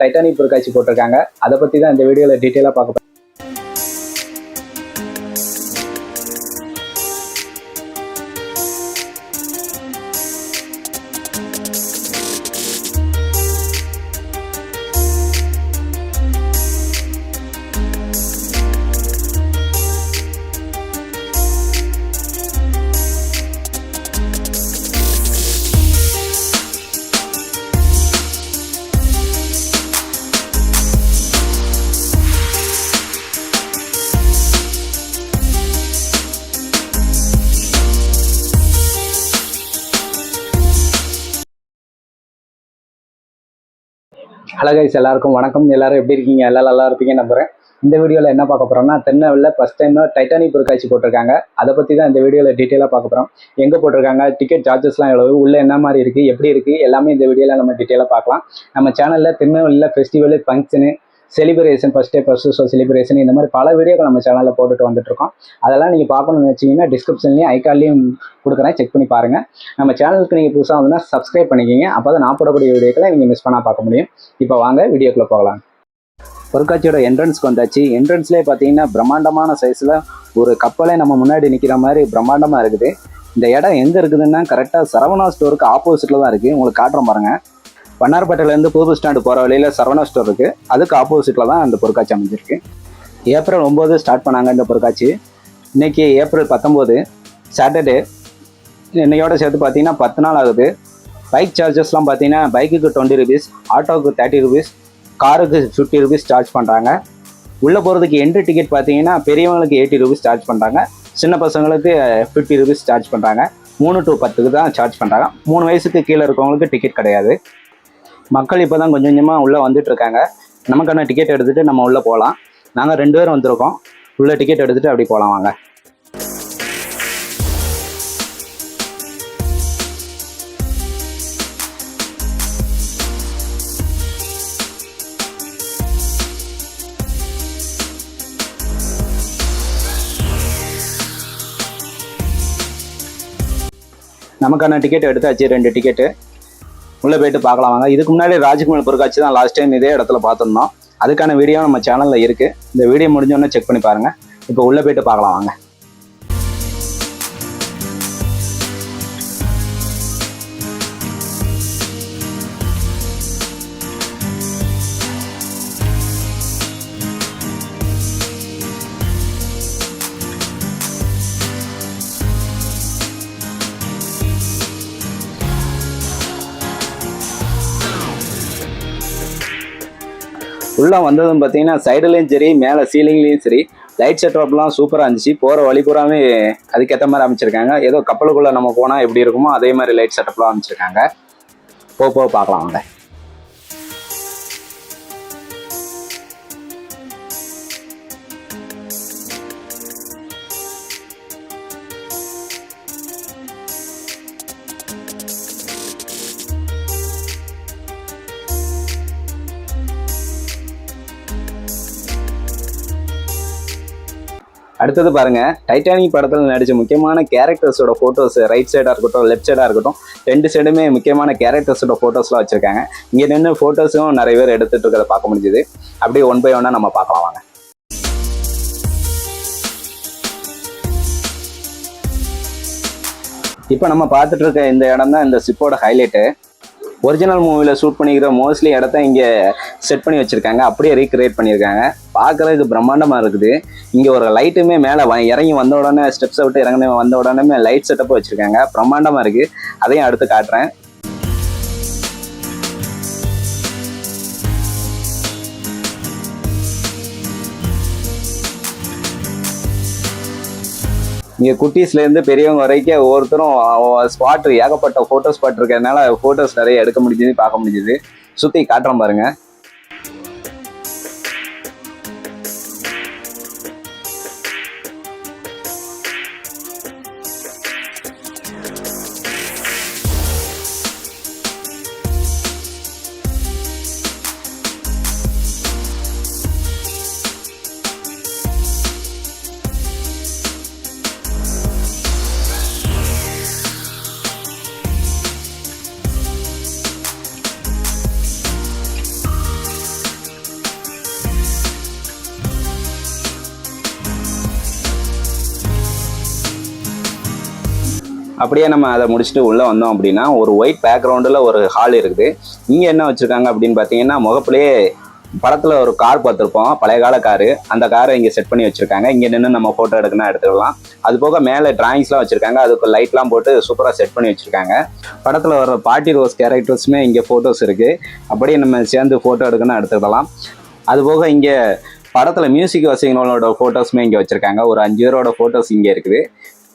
Titanic பொருட்காட்சி போட்டிருக்காங்க. அதை பற்றி தான் இந்த வீடியோவில் டீட்டெயிலாக பார்க்க போகிறோம். ஹலோ கைஸ், எல்லாருக்கும் வணக்கம். எல்லாரும் எப்படி இருக்கீங்க? எல்லாம் நல்லா இருப்பீங்க நம்புறேன். இந்த வீடியோவில் என்ன பார்க்க போகிறோம்னா, திருநெல்வேலியில் ஃபஸ்ட் டைம் டைட்டானிக் பொருட்காட்சி போட்டிருக்காங்க. அதை பற்றி தான் இந்த வீடியோவில் டீட்டெயிலாக பார்க்க போகிறோம். எங்கே போட்டிருக்காங்க, டிக்கெட் சார்ஜஸ்லாம் எவ்வளவு, உள்ளே என்ன மாதிரி இருக்குது, எப்படி இருக்குது, எல்லாமே இந்த வீடியோவில் நம்ம டீட்டெயிலாக பார்க்கலாம். நம்ம சேனலில் திருநெல்வேலியில் festival, function, celebration, first day first show celebration, இந்த மாதிரி பல வீடியோக்கள் நம்ம சேனலில் போட்டுட்டு வந்துட்டுருக்கோம். அதெல்லாம் நீங்கள் பார்க்கணும்னு வச்சிங்கன்னா டிஸ்கிரிப்ஷன்லேயும் ஐகார்ட்லேயும் கொடுக்குறேன், செக் பண்ணி பாருங்கள். நம்ம சேனலுக்கு நீங்கள் புதுசாக வந்துன்னா சப்ஸ்கிரைப் பண்ணிக்கிங்க. அப்போ தான் நான் போடக்கூடிய வீடியோக்களை நீங்கள் மிஸ் பண்ணால் பார்க்க முடியும். இப்போ வாங்க வீடியோக்குள்ளே போகலாம். பொருட்காட்சியோட என்ட்ரன்ஸ்க்கு வந்தாச்சு. என்ட்ரன்ஸ்லேயே பார்த்தீங்கன்னா பிரம்மாண்டமான சைஸில் ஒரு கப்பலே நம்ம முன்னாடி நிற்கிற மாதிரி பிரம்மாண்டமாக இருக்குது. இந்த இடம் எங்கே இருக்குதுன்னா கரெக்டாக சரவணா ஸ்டோருக்கு ஆப்போசிட்டில் தான் இருக்குது. உங்களுக்கு காட்டுறோம் பாருங்கள். வண்ணாரப்பேட்டையிலேருந்து புது பஸ் ஸ்டாண்டு போகிற வழியில் சரவணா ஸ்டோர் இருக்குது. அதுக்கு ஆப்போசிட்டில் தான் இந்த பொருட்காட்சி அமைஞ்சிருக்கு. ஏப்ரல் 9 ஸ்டார்ட் பண்ணாங்க இந்த பொருட்காட்சி. இன்றைக்கி ஏப்ரல் 19 சாட்டர்டே. இன்னையோட சேர்த்து பார்த்தீங்கன்னா 10 நாள் ஆகுது. பைக் சார்ஜஸ்லாம் பார்த்தீங்கன்னா பைக்குக்கு 20 ரூபீஸ், ஆட்டோவுக்கு 30 ரூபீஸ், காருக்கு 50 ரூபீஸ் சார்ஜ் பண்ணுறாங்க. உள்ளே போகிறதுக்கு என்ட்ரி டிக்கெட் பார்த்தீங்கன்னா பெரியவங்களுக்கு 80 ரூபீஸ் சார்ஜ் பண்ணுறாங்க, சின்ன பசங்களுக்கு 50 ரூபீஸ் சார்ஜ் பண்ணுறாங்க. 3 to 10 தான் சார்ஜ் பண்ணுறாங்க. 3 வயசுக்கு கீழே இருக்கவங்களுக்கு டிக்கெட் கிடையாது. மக்கள் இப்போ தான் கொஞ்சம் கொஞ்சமாக உள்ளே வந்துட்டு இருக்காங்க. நமக்கான டிக்கெட் எடுத்துகிட்டு நம்ம உள்ளே போகலாம். நாங்கள் 2 பேர் வந்திருக்கோம். உள்ளே டிக்கெட் எடுத்துகிட்டு அப்படி போகலாம் வாங்க. நமக்கான டிக்கெட் எடுத்தாச்சு, 2 டிக்கெட்டு. உள்ளே போயிட்டு பார்க்கலாம் வாங்க. இதுக்கு முன்னாடி ராஜ்குமார் பொருட்காட்சி தான் லாஸ்ட் டைம் இதே இடத்துல பார்த்துருந்தோம். அதுக்கான வீடியோ நம்ம சேனலில் இருக்குது. இந்த வீடியோ முடிஞ்சோடனே செக் பண்ணி பாருங்கள். இப்போ உள்ளே போயிட்டு பார்க்கலாம் வாங்க. உள்ளே வந்ததும் பார்த்தீங்கன்னா சைடுலேயும் சரி, மேலே சீலிங்லேயும் சரி, லைட் செட்டப்லாம் சூப்பராக இருந்துச்சு. போகிற வழி பூராமே அதுக்கேற்ற மாதிரி அமைச்சிருக்காங்க. ஏதோ கப்பலுக்குள்ளே நம்ம போனால் எப்படி இருக்குமோ அதே மாதிரி லைட் செட்டப்லாம் அமைச்சிருக்காங்க. போக பார்க்கலாம் வாங்க. அடுத்தது பாருங்க, டைட்டானிக் படத்தில் நடித்த முக்கியமான கேரக்டர்ஸோட ஃபோட்டோஸ் ரைட் சைடாக இருக்கட்டும், லெஃப்ட் சைடாக இருக்கட்டும், 2 சைடுமே முக்கியமான கேரக்டர்ஸோட ஃபோட்டோஸ்லாம் வச்சுருக்காங்க. இங்கே நின்று ஃபோட்டோஸும் நிறைய பேர் எடுத்துகிட்டு இருக்கிறத பார்க்க முடிஞ்சுது. அப்படியே 1 by 1 நம்ம பார்க்கலாம் வாங்க. இப்போ நம்ம பார்த்துட்டு இருக்க இந்த இடம் தான் இந்த ஷிப்போட ஹைலைட்டு. ஒரிஜினல் மூவியில் ஷூட் பண்ணிக்கிற மோஸ்ட்லி இடத்த இங்கே செட் பண்ணி வச்சுருக்காங்க. அப்படியே ரீக்ரியேட் பண்ணியிருக்காங்க. பார்க்குறதுக்கு பிரம்மாண்டமாக இருக்குது. இங்கே ஒரு லைட்டுமே மேலே இறங்கி வந்த உடனே, ஸ்டெப்ஸை விட்டு இறங்கின வந்த உடனே லைட் செட்டப்பு வச்சுருக்காங்க. பிரம்மாண்டமாக இருக்குது. அதையும் அடுத்து காட்டுறேன். இங்கே குட்டீஸ்லேருந்து பெரியவங்க வரைக்கும் ஒவ்வொருத்தரும் ஸ்பாட், ஏகப்பட்ட ஃபோட்டோ ஸ்பாட் இருக்கிறதுனால ஃபோட்டோஸ் நிறைய எடுக்க முடிஞ்சுது, பார்க்க முடிஞ்சுது. சுற்றி காட்டுறோம் பாருங்கள். அப்படியே நம்ம அதை முடிச்சுட்டு உள்ளே வந்தோம் அப்படின்னா ஒரு ஒயிட் பேக்ரவுண்டில் ஒரு ஹால் இருக்குது. இங்கே என்ன வச்சுருக்காங்க அப்படின்னு பார்த்தீங்கன்னா, முகப்புலேயே படத்தில் ஒரு கார் பார்த்துருப்போம், பழைய கால காரு. அந்த காரை இங்கே செட் பண்ணி வச்சுருக்காங்க. இங்கே நின்று நம்ம ஃபோட்டோ எடுக்கணும் எடுத்துக்கலாம். அது போக மேலே டிராயிங்ஸ்லாம் வச்சுருக்காங்க. அதுக்கு லைட்லாம் போட்டு சூப்பராக செட் பண்ணி வச்சுருக்காங்க. படத்தில் வர பாட்டி ரோஸ் கேரக்டர்ஸுமே இங்கே ஃபோட்டோஸ் இருக்குது. அப்படியே நம்ம சேர்ந்து ஃபோட்டோ எடுக்கணும் எடுத்துக்கலாம். அதுபோக இங்கே படத்தில் மியூசிக் வசதிகளோட ஃபோட்டோஸுமே இங்கே வச்சுருக்காங்க. ஒரு 5 பேரோட ஃபோட்டோஸ் இங்கே இருக்குது.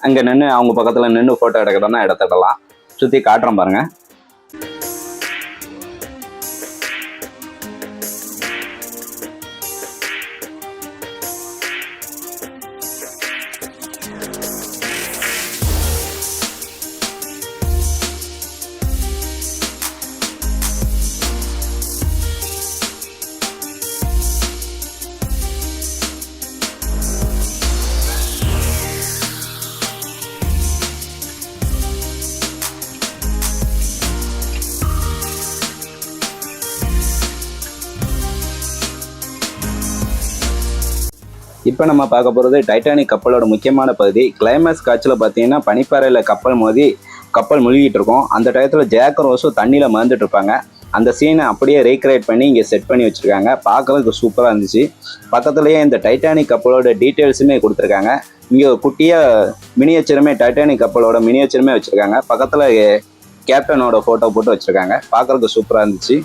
அங்கே நின்று அவங்க பக்கத்தில் நின்று ஃபோட்டோ எடுக்கிறதா எடுத்துக்கலாம். சுற்றி காட்டுறோம் பாருங்கள். இப்போ நம்ம பார்க்க போகிறது டைட்டானிக் கப்பலோட முக்கியமான பகுதி. கிளைமேக்ஸ் காட்சியில் பார்த்தீங்கன்னா பனிப்பாறையில் கப்பல் மோதி கப்பல் முழுகிட்டு இருக்கும். அந்த டயத்தில் ஜேக் ரோஸும் தண்ணியில் மறந்துட்டு இருப்பாங்க. அந்த சீனை அப்படியே ரீக்ரியேட் பண்ணி இங்கே செட் பண்ணி வச்சுருக்காங்க. பார்க்கறதுக்கு சூப்பராக இருந்துச்சு. பக்கத்துலேயே இந்த டைட்டானிக் கப்பலோட டீட்டெயில்ஸுமே கொடுத்துருக்காங்க. இங்கே குட்டியாக மினியேச்சருமே டைட்டானிக் கப்பலோட மினியேச்சருமே வச்சுருக்காங்க. பக்கத்தில் கேப்டனோட ஃபோட்டோ போட்டு வச்சுருக்காங்க. பார்க்குறதுக்கு சூப்பராக இருந்துச்சு.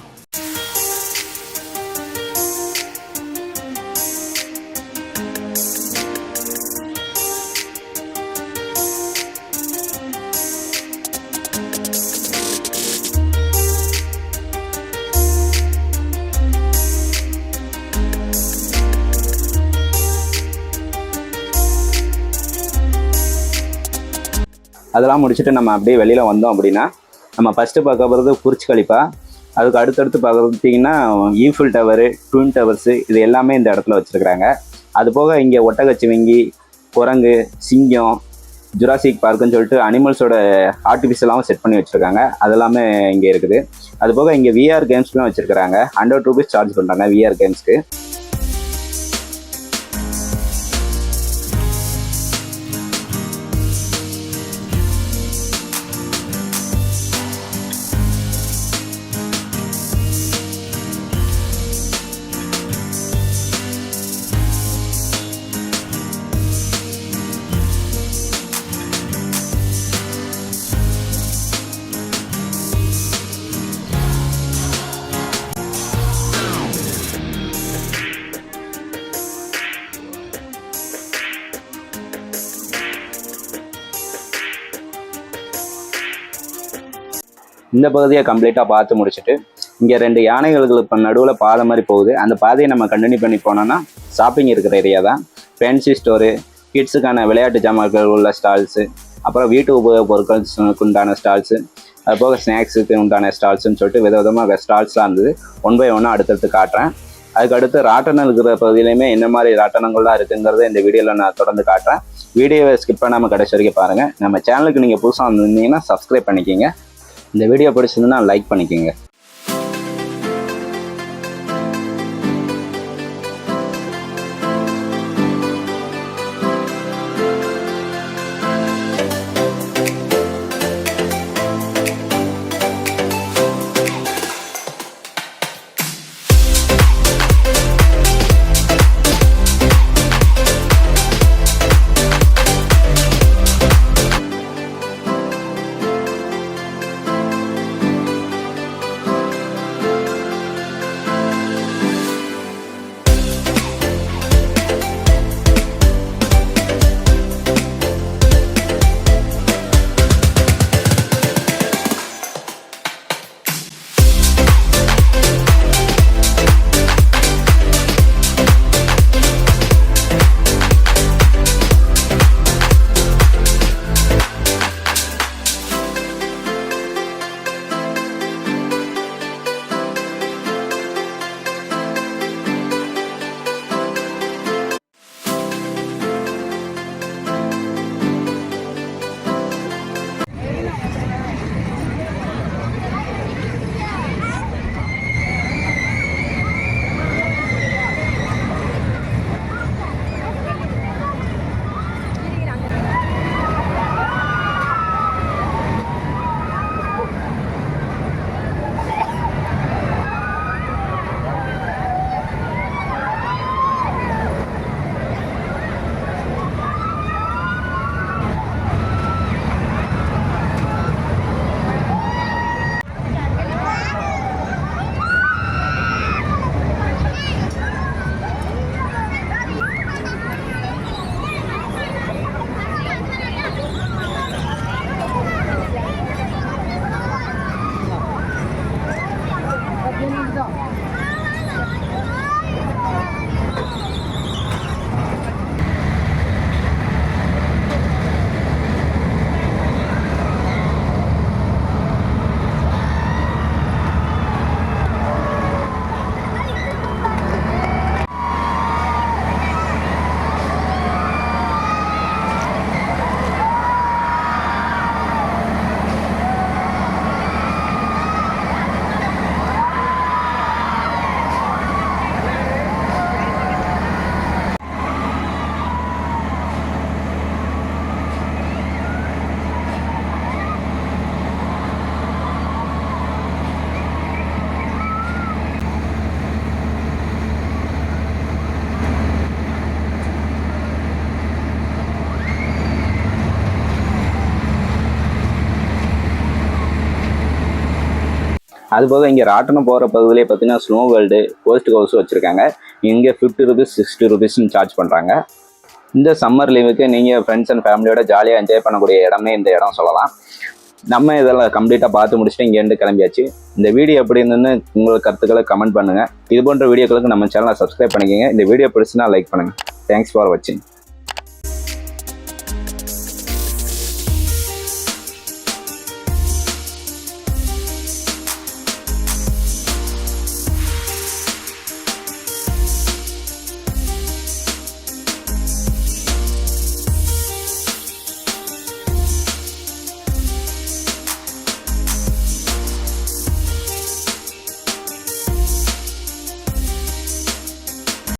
அதெல்லாம் முடிச்சுட்டு நம்ம அப்படியே வெளியில் வந்தோம் அப்படின்னா, நம்ம ஃபஸ்ட்டு பார்க்க போகிறது புர்ஜ் கலிஃபா. அதுக்கு அடுத்தடுத்து பார்த்திங்கன்னா ஈஃபில் டவரு, ட்வின் டவர்ஸு, இது எல்லாமே இந்த இடத்துல வச்சுருக்குறாங்க. அது போக இங்கே ஒட்டகச்சிவிங்கி, குரங்கு, சிங்கம், ஜுராசிக் பார்க்குன்னு சொல்லிட்டு அனிமல்ஸோட ஆர்டிஃபிஷியலாகவும் செட் பண்ணி வச்சுருக்காங்க. அதெல்லாமே இங்கே இருக்குது. அது போக இங்கே விஆர் கேம்ஸ்லாம் வச்சுருக்குறாங்க. ₹100 சார்ஜ் பண்ணுறாங்க விஆர் கேம்ஸ்க்கு. இந்த பகுதியை கம்ப்ளீட்டாக பார்த்து முடிச்சுட்டு இங்கே 2 யானைகளுக்கு இப்போ நடுவில் பாதை மாதிரி போகுது. அந்த பாதையை நம்ம கண்டினியூ பண்ணி போனோன்னா ஷாப்பிங் இருக்கிற ஏரியா தான். ஃபேன்சி ஸ்டோரு, கிட்ஸுக்கான விளையாட்டு ஜாமான்கள் உள்ள ஸ்டால்ஸு, அப்புறம் வீட்டு உபயோக பொருட்களுக்கு உண்டான ஸ்டால்ஸு, அது போக ஸ்நாக்ஸுக்கு உண்டான ஸ்டால்ஸுன்னு சொல்லிட்டு விதவிதமாக ஸ்டால்ஸ்லாம் இருந்தது. 1 by 1 அடுத்தடுத்து காட்டுறேன். அதுக்கடுத்து ராட்டனம் இருக்கிற பகுதியிலையுமே என்ன மாதிரி ராட்டனங்கள்லாம் இருக்குங்கிறத இந்த வீடியோவில் நான் தொடர்ந்து காட்டுறேன். வீடியோவை ஸ்கிப் பண்ணாமல் கடைசி வரைக்கும் பாருங்கள். நம்ம சேனலுக்கு நீங்கள் புதுசாக வந்திருந்தீங்கன்னா சப்ஸ்கிரைப் பண்ணிக்கிங்க. இந்த வீடியோ பிடிச்சிருந்தா லைக் பண்ணிக்கோங்க. அது போக இங்கே ராட்டனம் போகிற பகுதியிலே பார்த்தீங்கன்னா ஸ்னோ வேர்ல்டு கோஸ்ட் ஹவுஸ் வச்சுருக்காங்க. இங்கே 50 ருபீஸ் 60 ருபீஸ்ன்னு சார்ஜ் பண்ணுறாங்க. இந்த சம்மர் லீவுக்கு நீங்கள் ஃப்ரெண்ட்ஸ் அண்ட் ஃபேமிலியோட ஜாலியாக என்ஜாய் பண்ணக்கூடிய இடமே இந்த இடம் சொல்லலாம். நம்ம இதெல்லாம் கம்ப்ளீட்டாக பார்த்து முடிச்சுட்டு இங்கேருந்து கிளம்பியாச்சு. இந்த வீடியோ எப்படி இருந்துன்னு உங்களுக்கு கருத்துக்களை கமெண்ட் பண்ணுங்கள். இது போன்ற வீடியோக்களுக்கு நம்ம சேனலை சப்ஸ்கிரைப் பண்ணிக்கோங்க. இந்த வீடியோ பிடிச்சுன்னா லைக் பண்ணுங்கள். தேங்க்ஸ் ஃபார் வாட்சிங்.